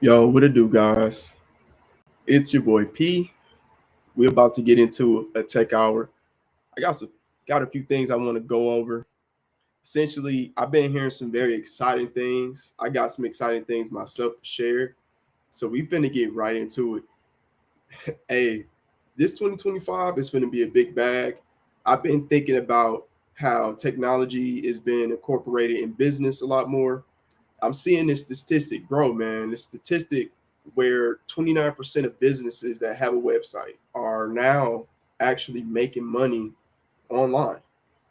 Yo, what it do, guys? It's your boy P. We're about to get into a tech hour. I got a few things I want to go over. Essentially, I've been hearing some very exciting things. I got some exciting things myself to share. So we finna get right into it. Hey, this 2025 is finna be a big bag. I've been thinking about how technology is being incorporated in business a lot more. I'm seeing this statistic grow, man. This statistic where 29% of businesses that have a website are now actually making money online.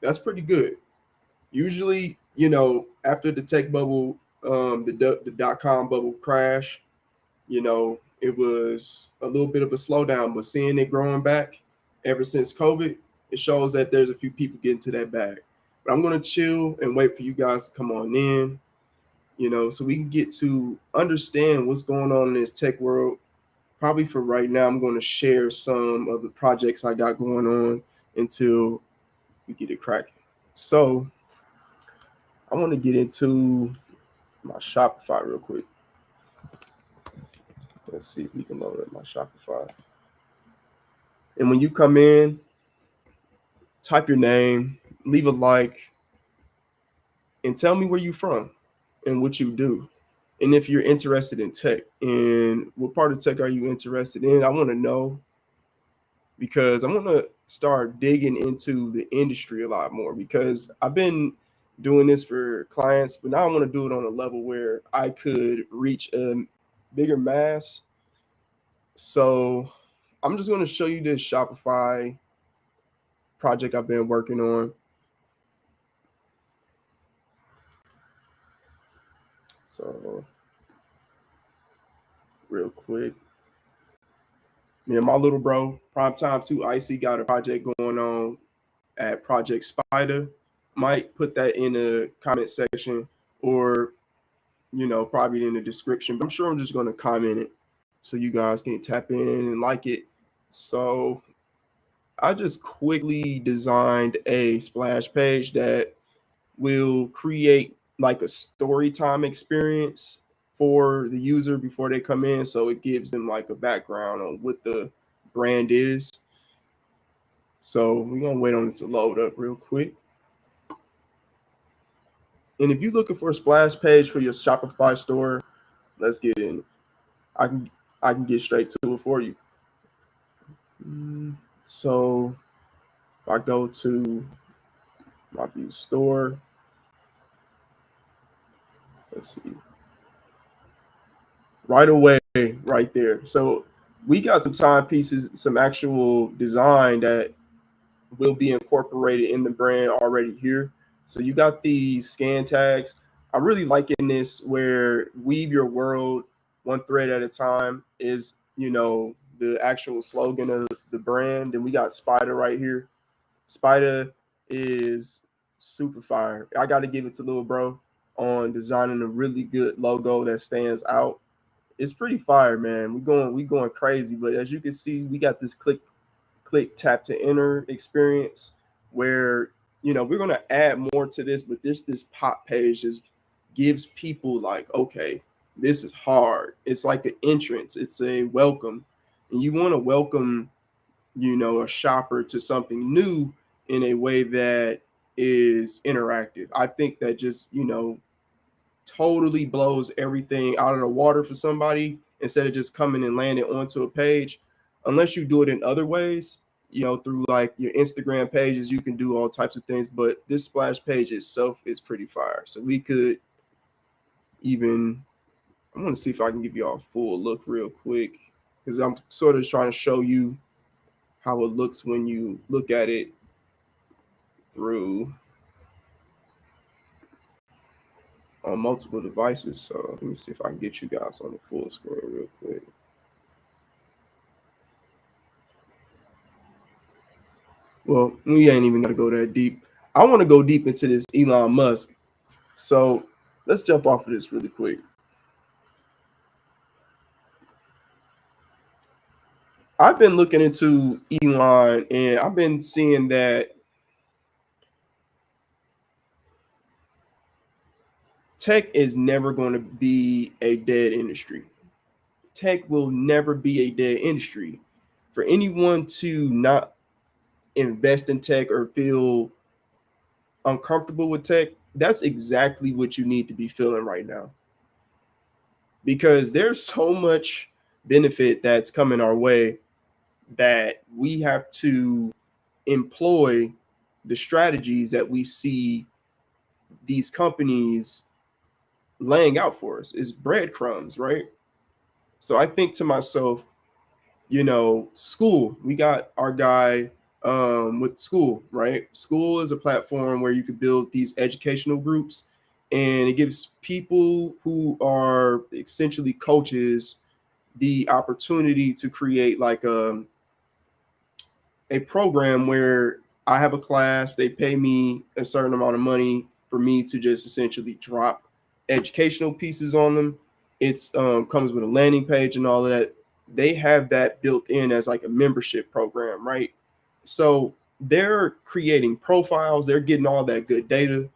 That's pretty good. Usually, after the tech bubble, the dot com bubble crash, it was a little bit of a slowdown, but seeing it growing back ever since COVID, it shows that there's a few people getting to that bag. But I'm going to chill and wait for you guys to come on in, so we can get to understand what's going on in this tech world. Probably for right now, I'm going to share some of the projects I got going on until we get it cracking. So I want to get into my Shopify real quick. Let's see if we can load up my Shopify. And when you come in, type your name, leave a like, and tell me where you're from and what you do. And if you're interested in tech, and what part of tech are you interested in? I want to know, because I want to start digging into the industry a lot more, because I've been doing this for clients, but now I want to do it on a level where I could reach a bigger mass. So I'm just going to show you this Shopify project I've been working on. So real quick, me and my little bro, Primetime 2 Icy, got a project going on at Project Spider. Might put that in the comment section, or probably in the description. But I'm sure I'm just going to comment it so you guys can tap in and like it. So I just quickly designed a splash page that will create like a story time experience for the user before they come in. So it gives them like a background on what the brand is. So we're going to wait on it to load up real quick. And if you're looking for a splash page for your Shopify store, let's get in. I can I can get straight to it for you. So if I go to my view store, let's see, right away, right there. So we got some timepieces, some actual design that will be incorporated in the brand already here. So you got these scan tags. I'm really liking this where weave your world one thread at a time is, the actual slogan of the brand. And we got Spider right here. Spider is super fire. I got to give it to little bro on designing a really good logo that stands out. It's pretty fire, man. We going crazy, but as you can see, we got this click tap to enter experience where we're going to add more to this, but this pop page just gives people like, okay, this is hard. It's like an entrance, it's a welcome, and you want to welcome a shopper to something new in a way that is interactive. I think that just totally blows everything out of the water for somebody, instead of just coming and landing onto a page. Unless you do it in other ways, through like your Instagram pages, you can do all types of things. But this splash page itself is pretty fire. So we could even, I'm going to see if I can give you all a full look real quick, because I'm sort of trying to show you how it looks when you look at it through on multiple devices. So let me see if I can get you guys on the full screen real quick. Well, we ain't even got to go that deep. I want to go deep into this Elon Musk. So let's jump off of this really quick. I've been looking into Elon, and I've been seeing that tech is never going to be a dead industry. tech will never be a dead industry. For anyone to not invest in tech or feel uncomfortable with tech, that's exactly what you need to be feeling right now. Because there's so much benefit that's coming our way that we have to employ the strategies that we see these companies laying out for us. Is breadcrumbs, right? So I think to myself, school, we got our guy with school, right? School is a platform where you could build these educational groups, and it gives people who are essentially coaches the opportunity to create like a program where I have a class, they pay me a certain amount of money for me to just essentially drop educational pieces on them. It's comes with a landing page and all of that. They have that built in as like a membership program, right? So they're creating profiles, they're getting all that good data,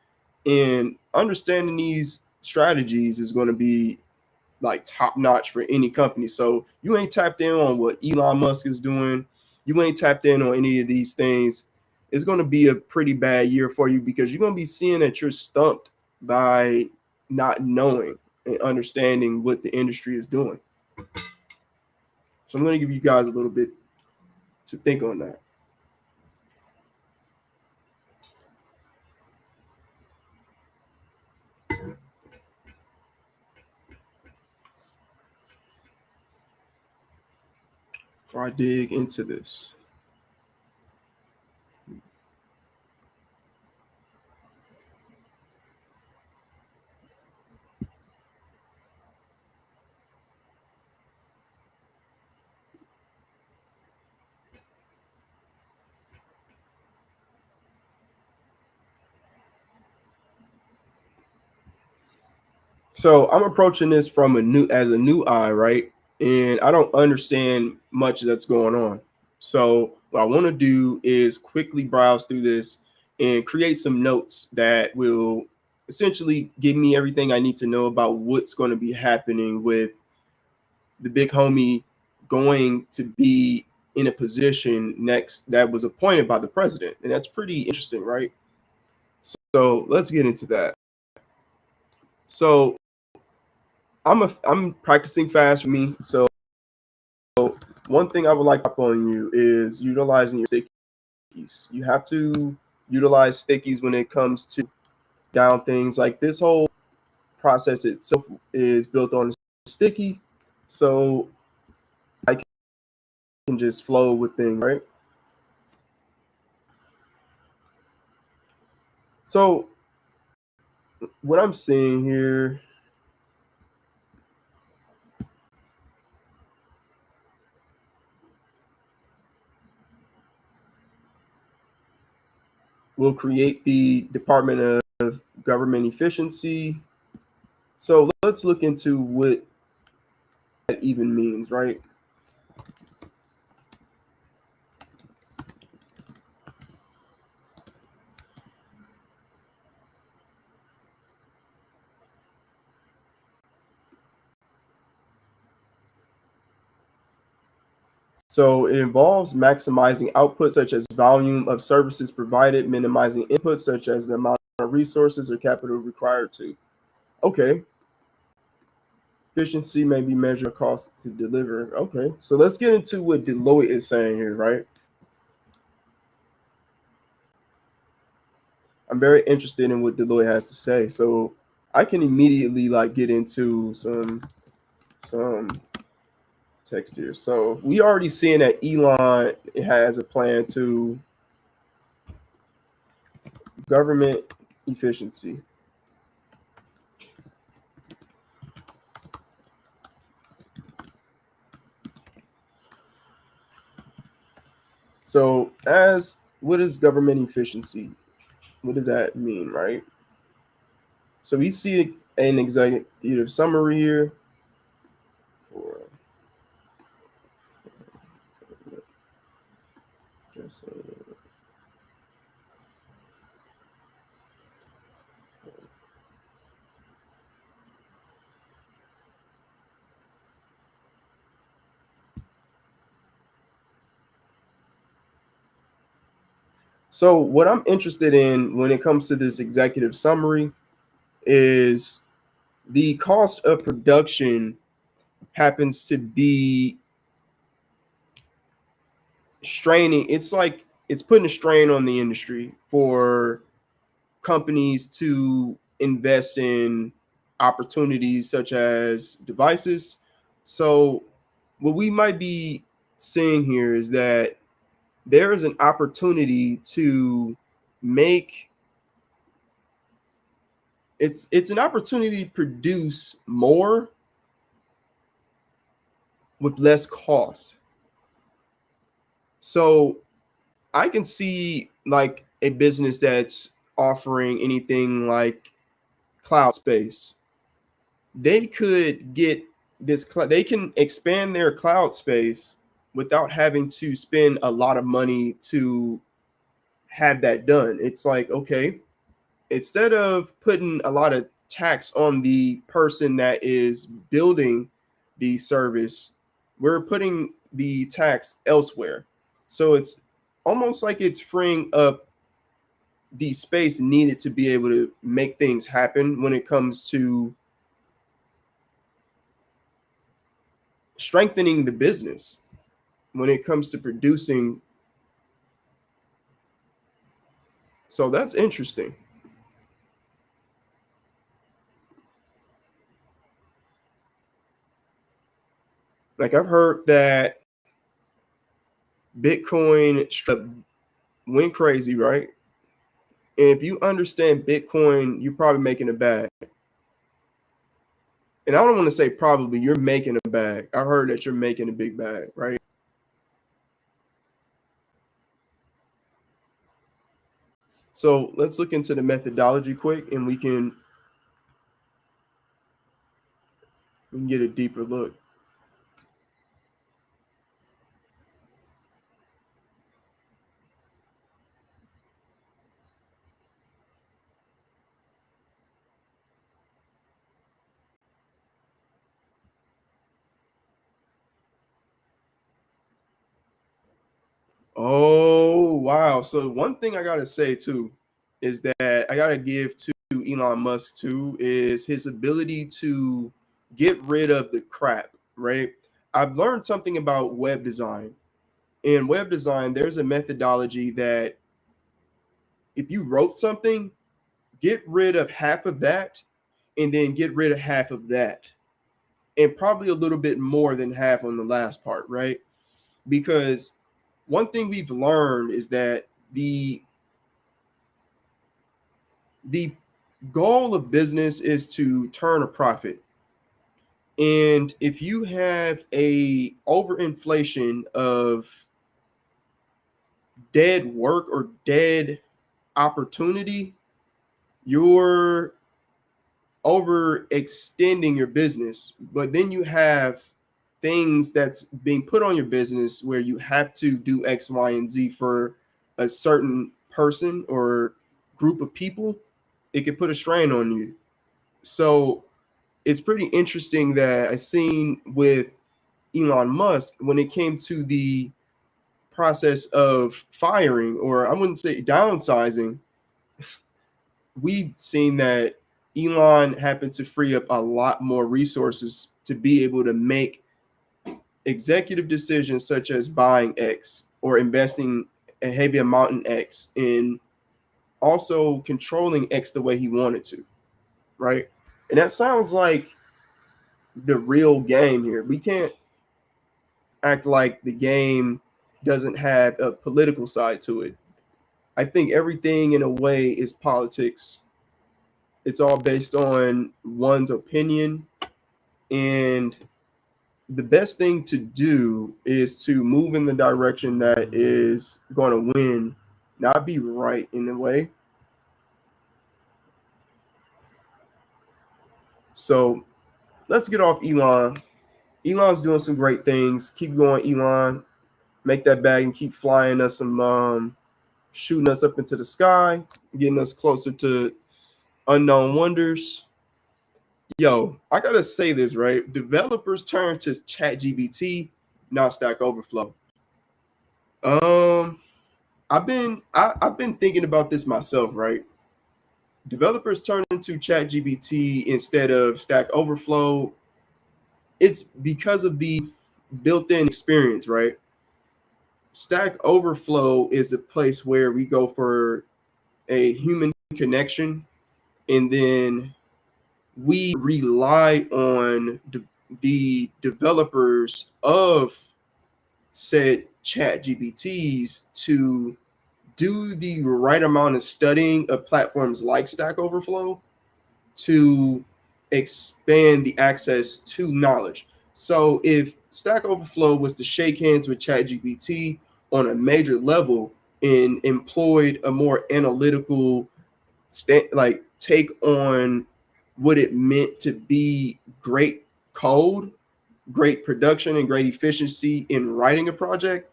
and understanding these strategies is going to be like top notch for any company. So you ain't tapped in on what Elon Musk is doing. You ain't tapped in on any of these things. It's going to be a pretty bad year for you because you're going to be seeing that you're stumped by not knowing and understanding what the industry is doing. So I'm going to give you guys a little bit to think on that. Before I dig into this. So I'm approaching this from a new eye, right? And I don't understand much that's going on. So what I want to do is quickly browse through this and create some notes that will essentially give me everything I need to know about what's going to be happening with the big homie going to be in a position next that was appointed by the president. And that's pretty interesting, right? So let's get into that. So I'm practicing fast for me. So one thing I would like to pop on you is utilizing your stickies. You have to utilize stickies when it comes to down things. Like this whole process itself is built on sticky, so I can just flow with things, right? So what I'm seeing here, will create the Department of Government Efficiency. So let's look into what that even means, right? So it involves maximizing output such as volume of services provided, minimizing input such as the amount of resources or capital required to. Okay. Efficiency may be measured cost to deliver. Okay. So let's get into what Deloitte is saying here, right? I'm very interested in what Deloitte has to say. So I can immediately like get into some text here. So we already seeing that Elon has a plan to government efficiency. So as what is government efficiency? What does that mean, right? So we see an executive summary here. For just, So what I'm interested in when it comes to this executive summary is the cost of production happens to be straining. It's like it's putting a strain on the industry for companies to invest in opportunities such as devices. So what we might be seeing here is that there is an opportunity to make it's an opportunity to produce more with less cost. So I can see like a business that's offering anything like cloud space. They could get they can expand their cloud space without having to spend a lot of money to have that done. It's like, okay, instead of putting a lot of tax on the person that is building the service, we're putting the tax elsewhere. So it's almost like it's freeing up the space needed to be able to make things happen when it comes to strengthening the business, when it comes to producing. So that's interesting. Like I've heard that Bitcoin went crazy, right? And if you understand Bitcoin, you're probably making a bag. And I don't want to say probably, you're making a bag. I heard that you're making a big bag, right? So let's look into the methodology quick and we can get a deeper look. Oh, wow. So one thing I gotta say too is that I gotta give to Elon Musk too is his ability to get rid of the crap, right? I've learned something about web design. In web design, there's a methodology that if you wrote something, get rid of half of that and then get rid of half of that. And probably a little bit more than half on the last part, right? Because one thing we've learned is that the goal of business is to turn a profit. And if you have a overinflation of dead work or dead opportunity, you're overextending your business. But then you have things that's being put on your business where you have to do X, Y, and Z for a certain person or group of people. It could put a strain on you. So it's pretty interesting that I seen with Elon Musk when it came to the process of firing, or I wouldn't say downsizing, we've seen that Elon happened to free up a lot more resources to be able to make executive decisions such as buying X or investing a heavy amount in X and also controlling X the way he wanted to, right? And that sounds like the real game here. We can't act like the game doesn't have a political side to it. I think everything in a way is politics. It's all based on one's opinion. And the best thing to do is to move in the direction that is going to win, not be right in a way. So let's get off Elon. Elon's doing some great things. Keep going, Elon. Make that bag and keep flying us some shooting us up into the sky, getting us closer to unknown wonders. Yo, I gotta say this, right? Developers turn to ChatGPT, not Stack Overflow. Um, I've been thinking about this myself, right? Developers turn into ChatGPT instead of Stack Overflow. It's because of the built-in experience, right? Stack Overflow is a place where we go for a human connection, and then we rely on the developers of said chat GPTs to do the right amount of studying of platforms like Stack Overflow to expand the access to knowledge. So if Stack Overflow was to shake hands with ChatGPT on a major level and employed a more analytical like take on what it meant to be great code, great production, and great efficiency in writing a project,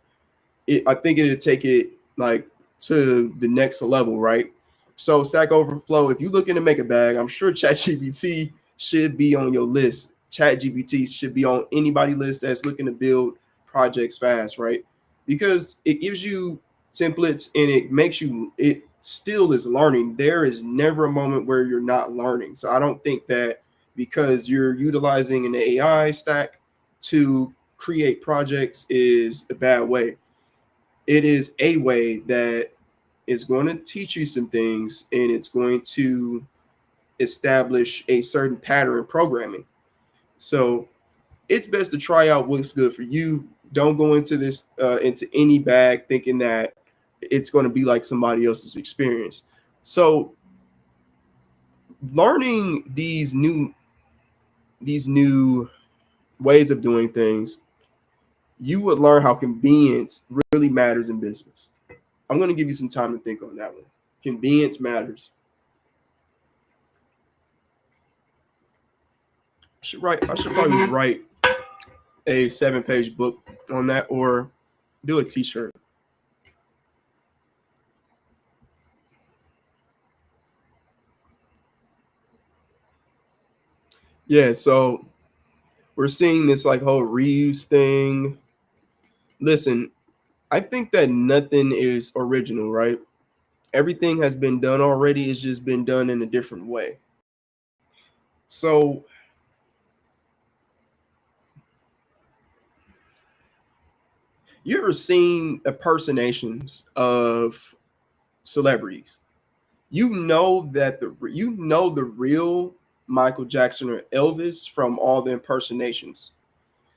I think it'd take it like to the next level, right? So Stack Overflow, if you're looking to make a bag, I'm sure ChatGPT should be on your list. ChatGPT should be on anybody list that's looking to build projects fast, right? Because it gives you templates and it makes you, it still is learning. There is never a moment where you're not learning. So I don't think that because you're utilizing an AI stack to create projects is a bad way. It is a way that is going to teach you some things and it's going to establish a certain pattern in programming. So it's best to try out what's good for you. Don't go into this into any bag thinking that it's going to be like somebody else's experience. So learning these new ways of doing things, you would learn how convenience really matters in business. I'm going to give you some time to think on that one. Convenience matters. I should probably write a 7-page book on that or do a t-shirt. Yeah, so we're seeing this like whole reuse thing. Listen, I think that nothing is original, right? Everything has been done already. It's just been done in a different way. So you ever seen impersonations of celebrities? You know the real Michael Jackson or Elvis from all the impersonations.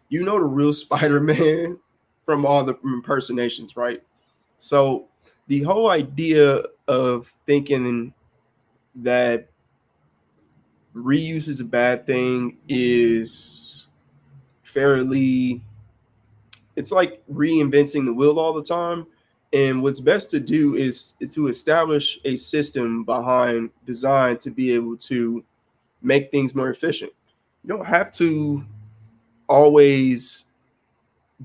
You know the real Spider-Man from all the impersonations, right? So the whole idea of thinking that reuse is a bad thing is fairly, it's like reinventing the wheel all the time. And what's best to do is to establish a system behind design to be able to make things more efficient. You don't have to always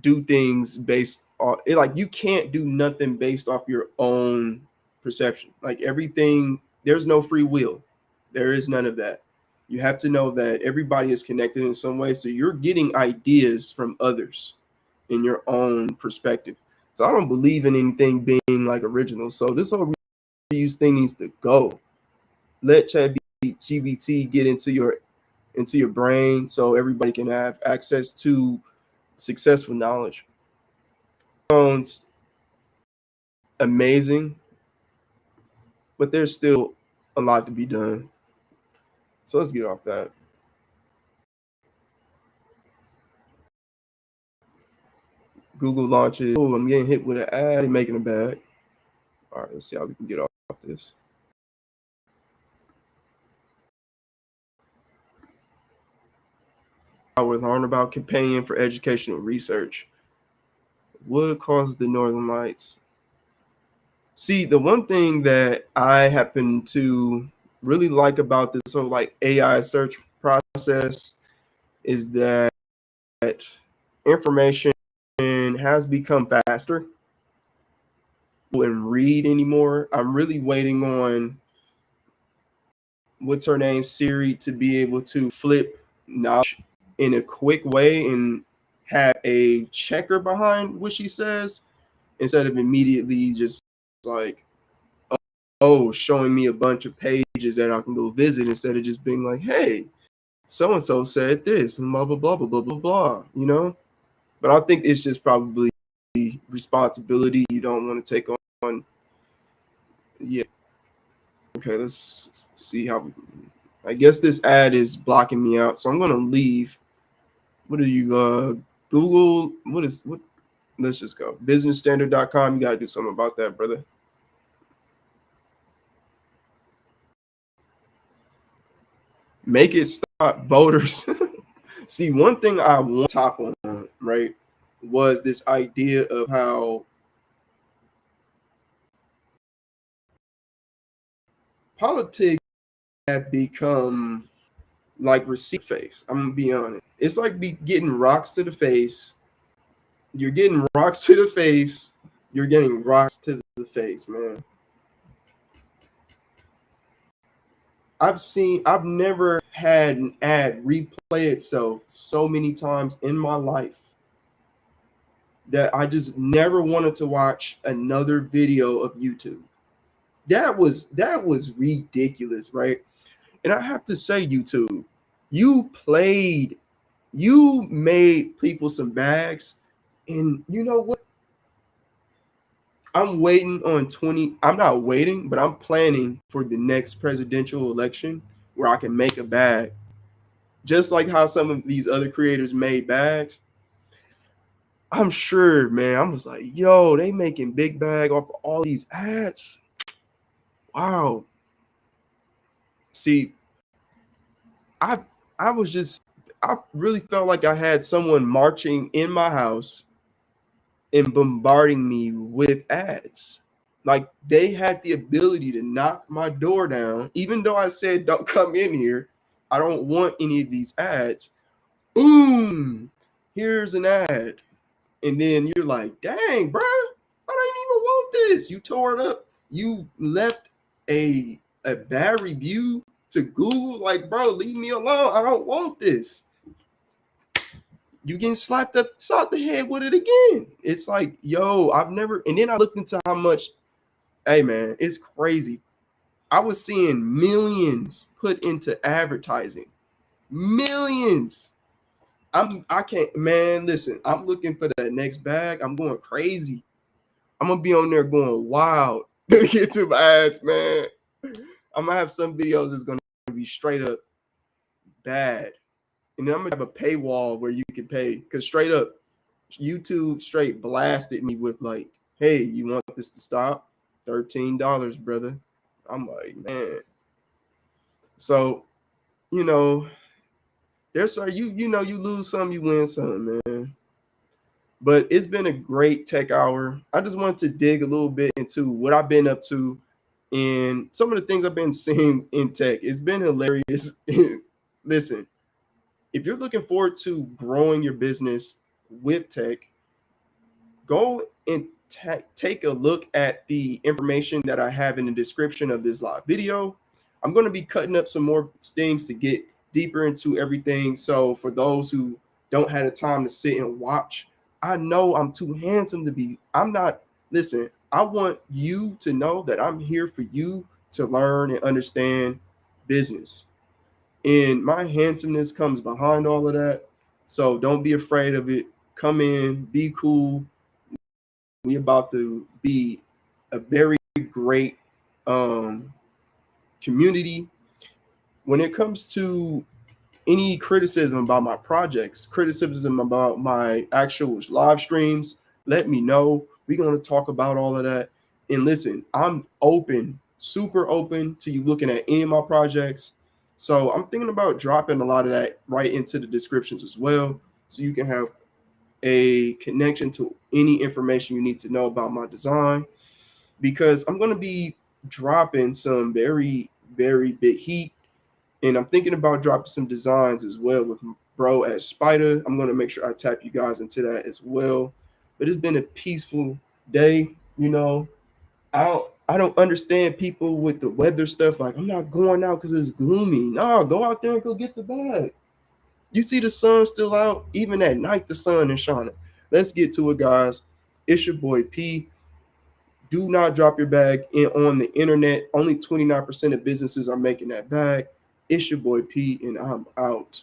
do things based on it. Like you can't do nothing based off your own perception. Like everything, there's no free will. There is none of that. You have to know that everybody is connected in some way. So you're getting ideas from others in your own perspective. So I don't believe in anything being like original. So this whole reuse thing needs to go. Let ChatGPT get into your brain so everybody can have access to successful knowledge. Sounds amazing, but there's still a lot to be done. So let's get off that. Google launches. Oh, I'm getting hit with an ad making a bag. All right, let's see how we can get off this. I was learning about companion for educational research. What causes the northern lights? See, the one thing that I happen to really like about this whole like AI search process is that information has become faster and read anymore. I'm really waiting on what's her name, Siri, to be able to flip knowledge in a quick way and have a checker behind what she says instead of immediately just like, oh, showing me a bunch of pages that I can go visit instead of just being like, hey, so and so said this and blah blah blah blah blah blah blah. But I think it's just probably responsibility you don't want to take on. Yeah. Okay, let's see how we. I guess this ad is blocking me out, so I'm gonna leave. What are you? Google. What? Let's just go. Businessstandard.com. You gotta do something about that, brother. Make it stop voters. See, one thing I want to top on, right, was this idea of how politics have become like receipt face. I'm gonna be honest. It's like getting rocks to the face. You're getting rocks to the face. You're getting rocks to the face, man. I've never had an ad replay itself so many times in my life that I just never wanted to watch another video of YouTube. That was ridiculous, right? And I have to say, YouTube, you made people some bags, and you know what? I'm waiting on 20. I'm not waiting, but I'm planning for the next presidential election where I can make a bag. Just like how some of these other creators made bags. I'm sure, man. I was like, yo, they making big bag off of all these ads. Wow. See, I I was just I really felt like I had someone marching in my house and bombarding me with ads. Like they had the ability to knock my door down, even though I said, don't come in here. I don't want any of these ads. Boom, here's an ad. And then you're like, dang, bro, I don't even want this. You tore it up. You left a bad review to Google. Like, bro, leave me alone. I don't want this. You getting slapped upside the head with it again. It's like, yo, I've never. And then I looked into how much. Hey, man, it's crazy. I was seeing millions put into advertising. Millions. I can't, man. Listen, I'm looking for that next bag. I'm going crazy. I'm gonna be on there going wild. YouTube ads, man. I'm gonna have some videos that's gonna be straight up bad, and then I'm gonna have a paywall where you can pay. Cause straight up, YouTube straight blasted me with like, "Hey, you want this to stop? $13, brother." I'm like, man. So, you know, there's you know you lose some, you win some, man. But it's been a great tech hour. I just wanted to dig a little bit into what I've been up to and some of the things I've been seeing in tech. It's been hilarious. Listen, if you're looking forward to growing your business with tech, go and take a look at the information that I have in the description of this live video. I'm going to be cutting up some more things to get deeper into everything. So for those who don't have the time to sit and watch, I know I'm too handsome to be. I'm not. Listen, I want you to know that I'm here for you to learn and understand business. And my handsomeness comes behind all of that. So don't be afraid of it. Come in, be cool. We about to be a very great community. When it comes to any criticism about my projects, criticism about my actual live streams, let me know. We're going to talk about all of that. And listen, I'm open, super open to you looking at any of my projects. So I'm thinking about dropping a lot of that right into the descriptions as well. So you can have a connection to any information you need to know about my design, because I'm going to be dropping some very, very big heat. And I'm thinking about dropping some designs as well with bro at Spider. I'm going to make sure I tap you guys into that as well. But it's been a peaceful day. You know, I don't understand people with the weather stuff. Like, I'm not going out because it's gloomy. No, go out there and go get the bag. You see the sun still out. Even at night, the sun is shining. Let's get to it, guys. It's your boy P. Do not drop your bag on the internet. Only 29% of businesses are making that bag. It's your boy P, and I'm out.